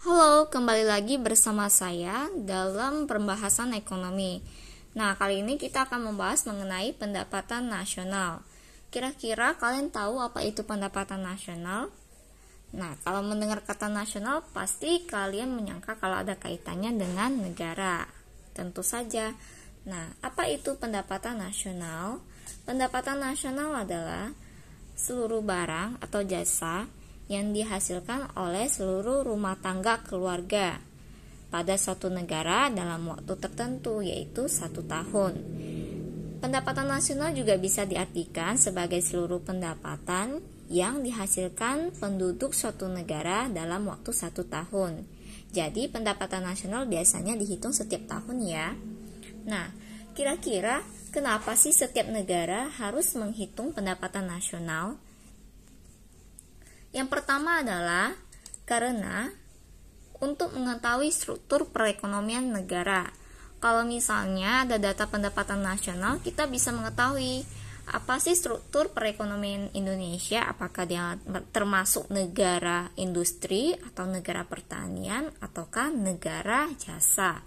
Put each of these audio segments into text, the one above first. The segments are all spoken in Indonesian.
Halo, kembali lagi bersama saya dalam pembahasan ekonomi. Nah, kali ini kita akan membahas mengenai pendapatan nasional. Kira-kira kalian tahu apa itu pendapatan nasional? Nah, kalau mendengar kata nasional, pasti kalian menyangka kalau ada kaitannya dengan negara. Tentu saja. Nah, apa itu pendapatan nasional? Pendapatan nasional adalah seluruh barang atau jasa yang dihasilkan oleh seluruh rumah tangga keluarga pada suatu negara dalam waktu tertentu, yaitu 1 tahun. Pendapatan nasional juga bisa diartikan sebagai seluruh pendapatan yang dihasilkan penduduk suatu negara dalam waktu 1 tahun. Jadi pendapatan nasional biasanya dihitung setiap tahun ya. Nah, kira-kira kenapa sih setiap negara harus menghitung pendapatan nasional? Yang pertama adalah karena untuk mengetahui struktur perekonomian negara. Kalau misalnya ada data pendapatan nasional, kita bisa mengetahui apa sih struktur perekonomian Indonesia, apakah dia termasuk negara industri atau negara pertanian ataukah negara jasa.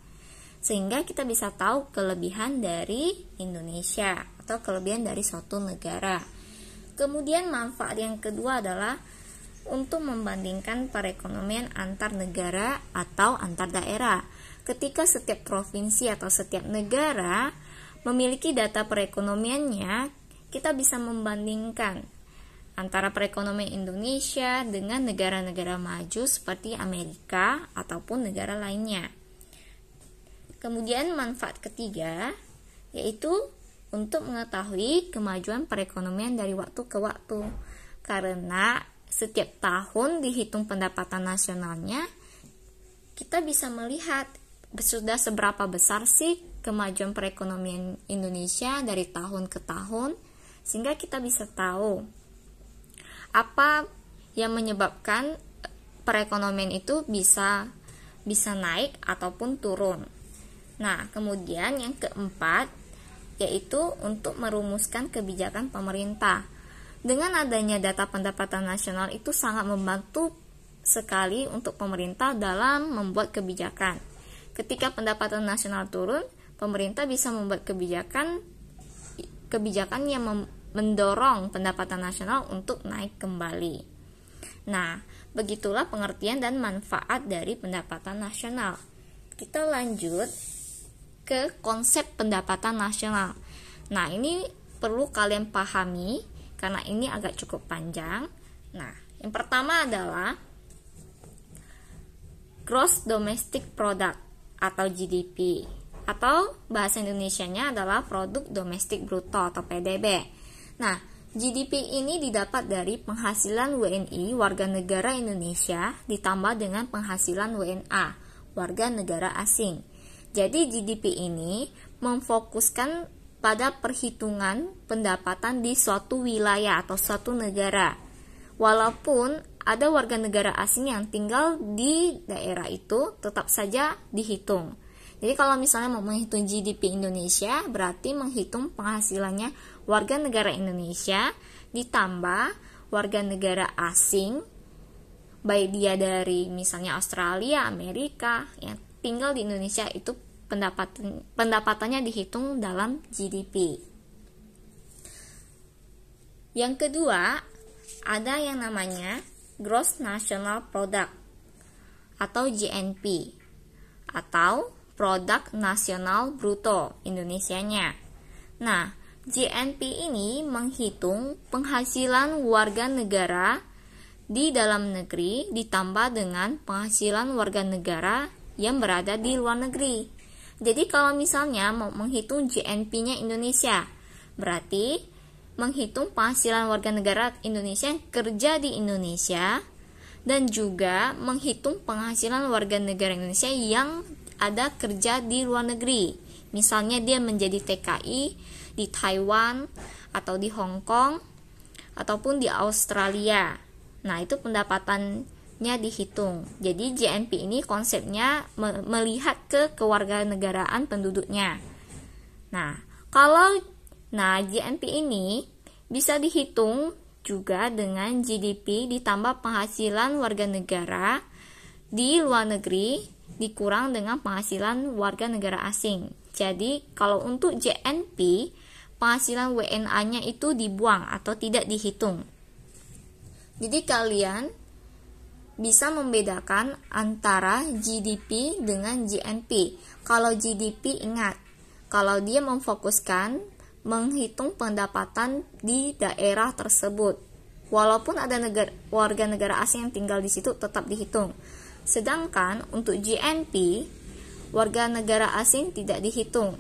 Sehingga kita bisa tahu kelebihan dari Indonesia atau kelebihan dari suatu negara. Kemudian manfaat yang kedua adalah untuk membandingkan perekonomian antar negara atau antar daerah. Ketika setiap provinsi atau setiap negara memiliki data perekonomiannya, kita bisa membandingkan antara perekonomian Indonesia dengan negara-negara maju seperti Amerika ataupun negara lainnya. Kemudian manfaat ketiga yaitu untuk mengetahui kemajuan perekonomian dari waktu ke waktu. Karena setiap tahun dihitung pendapatan nasionalnya, kita bisa melihat sudah seberapa besar sih kemajuan perekonomian Indonesia dari tahun ke tahun, sehingga kita bisa tahu apa yang menyebabkan perekonomian itu bisa naik ataupun turun. Nah, kemudian yang keempat yaitu untuk merumuskan kebijakan pemerintah. Dengan adanya data pendapatan nasional itu sangat membantu sekali untuk pemerintah dalam membuat kebijakan. Ketika pendapatan nasional turun, pemerintah bisa membuat kebijakan yang mendorong pendapatan nasional untuk naik kembali. Nah, begitulah pengertian dan manfaat dari pendapatan nasional. Kita lanjut ke konsep pendapatan nasional. Nah, ini perlu kalian pahami karena ini agak cukup panjang. Nah, yang pertama adalah Gross Domestic Product atau GDP, atau bahasa Indonesianya adalah Produk Domestik Bruto atau PDB. Nah, GDP ini didapat dari penghasilan WNI warga negara Indonesia ditambah dengan penghasilan WNA warga negara asing. Jadi GDP ini memfokuskan pada perhitungan pendapatan di suatu wilayah atau suatu negara. Walaupun ada warga negara asing yang tinggal di daerah itu, tetap saja dihitung. Jadi kalau misalnya mau menghitung GDP Indonesia, berarti menghitung penghasilannya warga negara Indonesia ditambah warga negara asing, baik dia dari misalnya Australia, Amerika, yang tinggal di Indonesia, itu pendapatannya dihitung dalam GDP. Yang kedua, ada yang namanya Gross National Product atau GNP atau Produk Nasional Bruto Indonesianya. Nah, GNP ini menghitung penghasilan warga negara di dalam negeri ditambah dengan penghasilan warga negara yang berada di luar negeri. Jadi kalau misalnya mau menghitung GNP-nya Indonesia, berarti menghitung penghasilan warga negara Indonesia yang kerja di Indonesia dan juga menghitung penghasilan warga negara Indonesia yang ada kerja di luar negeri. Misalnya dia menjadi TKI di Taiwan atau di Hong Kong ataupun di Australia. Nah, itu pendapatannya dihitung. Jadi GNP ini konsepnya melihat ke kewarganegaraan penduduknya. Nah, GNP ini bisa dihitung juga dengan GDP ditambah penghasilan warga negara di luar negeri dikurang dengan penghasilan warga negara asing. Jadi kalau untuk JNP, penghasilan WNA-nya itu dibuang atau tidak dihitung. Jadi kalian bisa membedakan antara GDP dengan JNP. Kalau GDP, ingat, kalau dia memfokuskan menghitung pendapatan di daerah tersebut, walaupun ada warga negara asing yang tinggal di situ tetap dihitung. Sedangkan untuk JNP, warga negara asing tidak dihitung,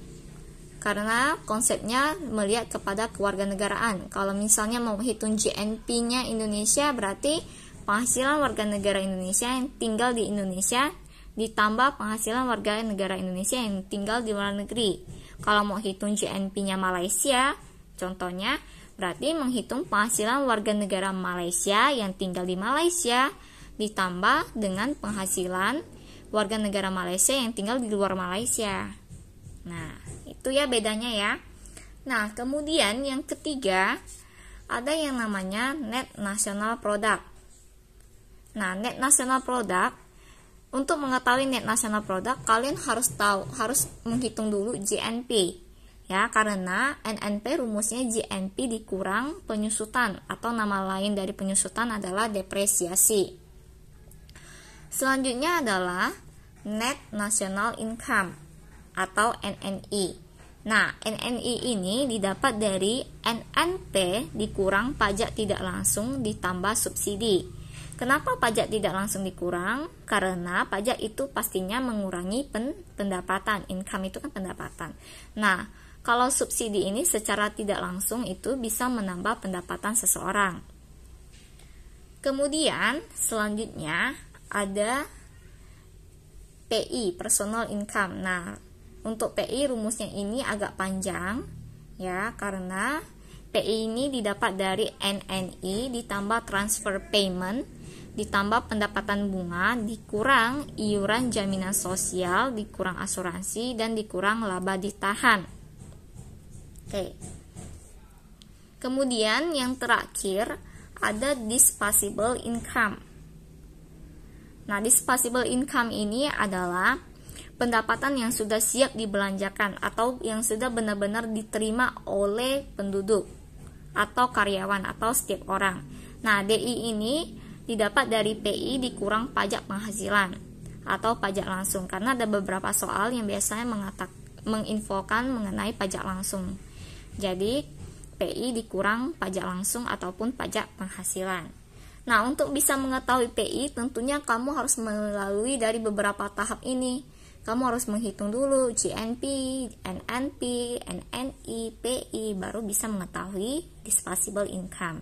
karena konsepnya melihat kepada kewarganegaraan. Kalau misalnya mau menghitung JNP-nya Indonesia, berarti penghasilan warga negara Indonesia yang tinggal di Indonesia ditambah penghasilan warga negara Indonesia yang tinggal di luar negeri. Kalau mau hitung JNP-nya Malaysia, contohnya, berarti menghitung penghasilan warga negara Malaysia yang tinggal di Malaysia ditambah dengan penghasilan warga negara Malaysia yang tinggal di luar Malaysia. Nah, itu ya bedanya ya. Nah, kemudian yang ketiga, ada yang namanya Net National Product. Nah, Net National Product, untuk mengetahui Net National Product, kalian harus menghitung dulu JNP. Ya, karena NNP rumusnya JNP dikurang penyusutan, atau nama lain dari penyusutan adalah depresiasi. Selanjutnya adalah Net National Income atau NNI. Nah, NNI ini didapat dari NNP dikurang pajak tidak langsung ditambah subsidi. Kenapa pajak tidak langsung dikurang? Karena pajak itu pastinya mengurangi pendapatan. Income itu kan pendapatan. Nah, kalau subsidi ini secara tidak langsung itu bisa menambah pendapatan seseorang. Kemudian selanjutnya ada PI, personal income. Nah, untuk PI rumusnya ini agak panjang ya, karena PI ini didapat dari NNI ditambah transfer payment ditambah pendapatan bunga dikurang iuran jaminan sosial dikurang asuransi dan dikurang laba ditahan. Oke. Kemudian yang terakhir ada disposable income. Nah, disposable income ini adalah pendapatan yang sudah siap dibelanjakan atau yang sudah benar-benar diterima oleh penduduk atau karyawan atau setiap orang. Nah, DI ini didapat dari PI dikurang pajak penghasilan atau pajak langsung, karena ada beberapa soal yang biasanya menginfokan mengenai pajak langsung. Jadi PI dikurang pajak langsung ataupun pajak penghasilan. Nah, untuk bisa mengetahui PI tentunya kamu harus melalui dari beberapa tahap ini. Kamu harus menghitung dulu JNP, NNP, NNI, PI, baru bisa mengetahui disposable income.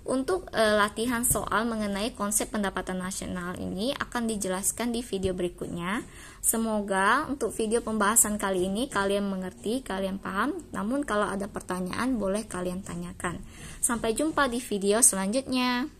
Untuk latihan soal mengenai konsep pendapatan nasional ini akan dijelaskan di video berikutnya. Semoga untuk video pembahasan kali ini kalian mengerti, kalian paham. Namun kalau ada pertanyaan boleh kalian tanyakan. Sampai jumpa di video selanjutnya.